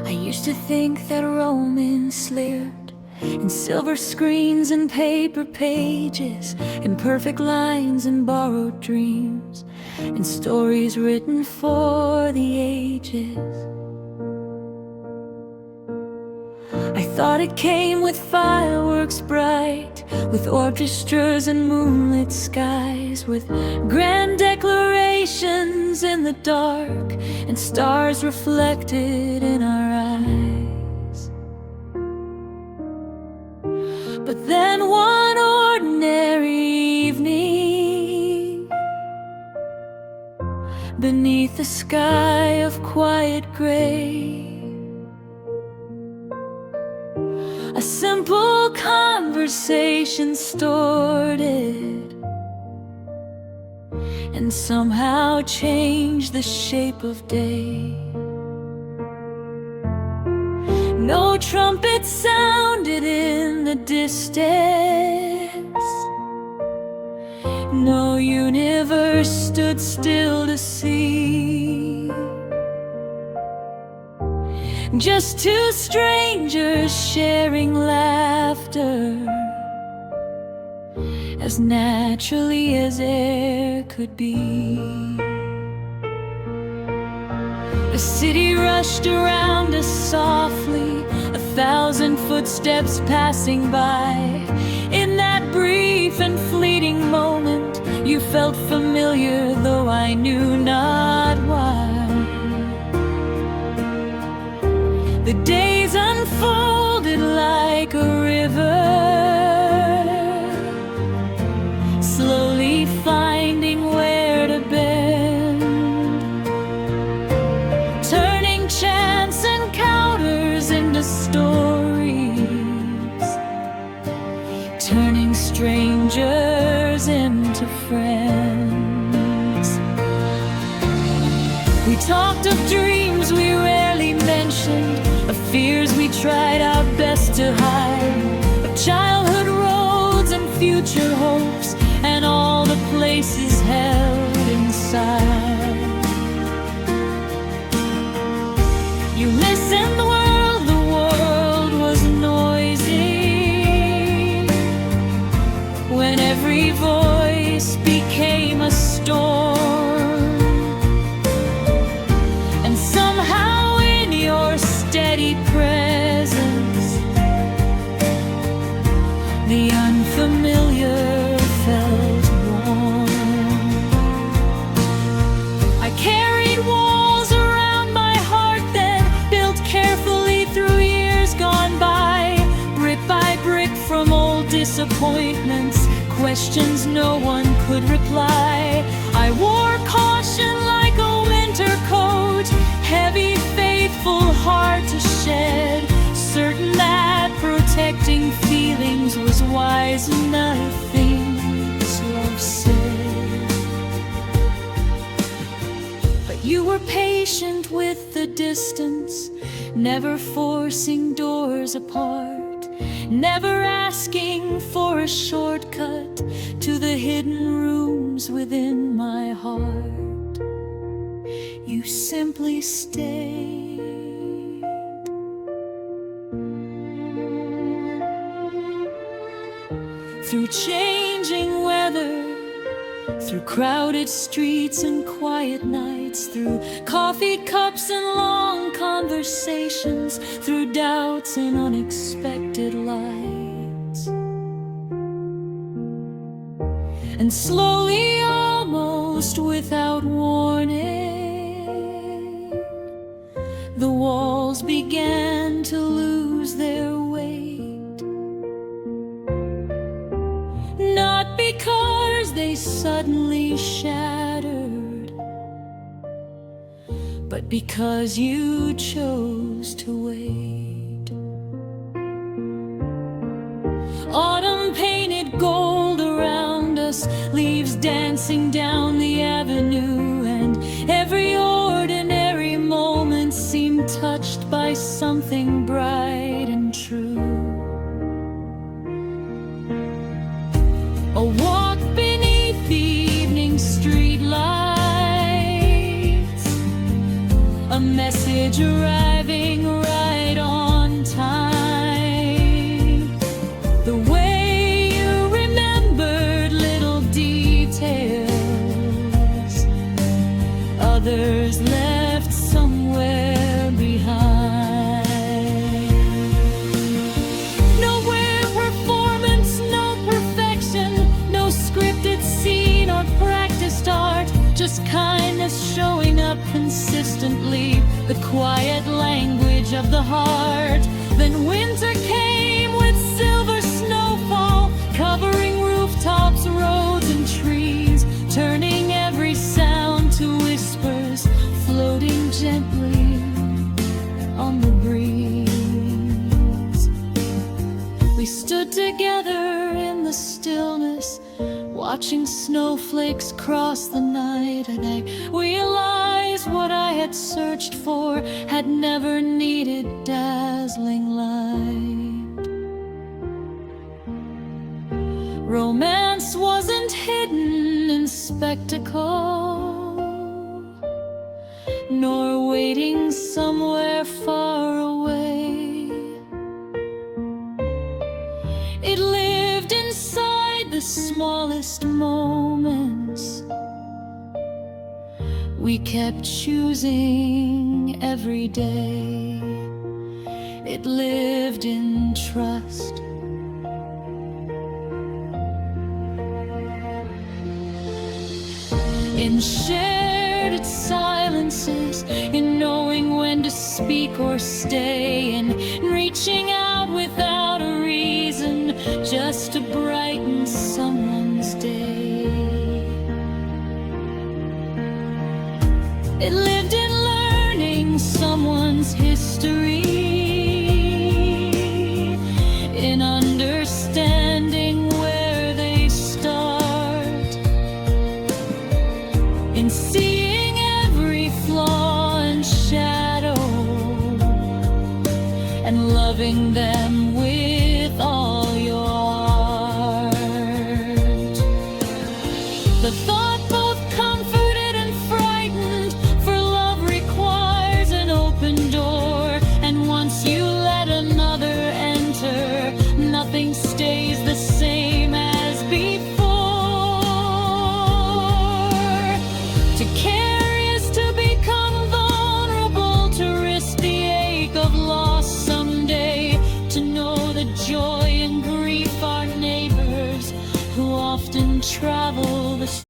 I used to think that romance lived in silver screens and paper pages, in perfect lines and borrowed dreams, in stories written for the ages. I thought it came with fireworks bright, with orchestras and moonlit skies, with grand declarations in the dark and stars reflected in our eyes. But then one ordinary evening, beneath a sky of quiet gray, a simple conversation started, and somehow changed the shape of day. No trumpet sounded in the distance, no universe stood still to see. Just two strangers sharing laughter, as naturally as air could be. The city rushed around us softly, 1,000 footsteps passing by. In that brief and fleeting moment, you felt familiar, though I knew not why. The days unfolded like a river, slowly finding where to bend, turning chance encounters into stories, turning strangers into friends. We talked of dreams we rarely mentioned, of fears we tried our best to hide, of childhood roads and future hopes, and all the places held inside. You listened, the world was noisy, when every voice became a storm, and somehow in your steady presence, the unfamiliar felt warm. I carried walls around my heart, then built carefully through years gone by, brick by brick from old disappointments, questions no one could reply. I wore caution like a winter coat, heavy, faithful, hard to shed, certain that protecting feelings was wise in the things love said. But you were patient with the distance, never forcing doors apart, never asking for a shortcut to the hidden rooms within my heart. You simply stayed. Through changing weather, through crowded streets and quiet nights, through coffee cups and long conversations, through doubts and unexpected lights. And slowly, almost without warning, the walls began to lose their weight. Not because they suddenly shattered, but because you chose to wait. Autumn painted gold around us, leaves dancing down the avenue, and every ordinary moment seemed touched by something bright and true. A walk beneath the evening streetlights, a message arriving right others left somewhere behind. Nowhere performance, no perfection, no scripted scene or practiced art, just kindness showing up consistently, the quiet language of the heart. Then winter came with silver snowfall, covering rooftops, roads, and trees, turning every sound to whispers, floating gently on the breeze. We stood together in the stillness, watching snowflakes cross the night, and I realized what I had searched for had never needed dazzling light. Romance wasn't hidden in spectacle, nor waiting somewhere far away. It lived inside the smallest moments. We kept choosing every day. It lived in trust. In shared silences, in knowing when to speak or stay, in reaching out without a reason, just to brighten someone's day. It lived in learning someone's history, in understanding where they start, in seeing every flaw and shadow, and loving them with all your heart. The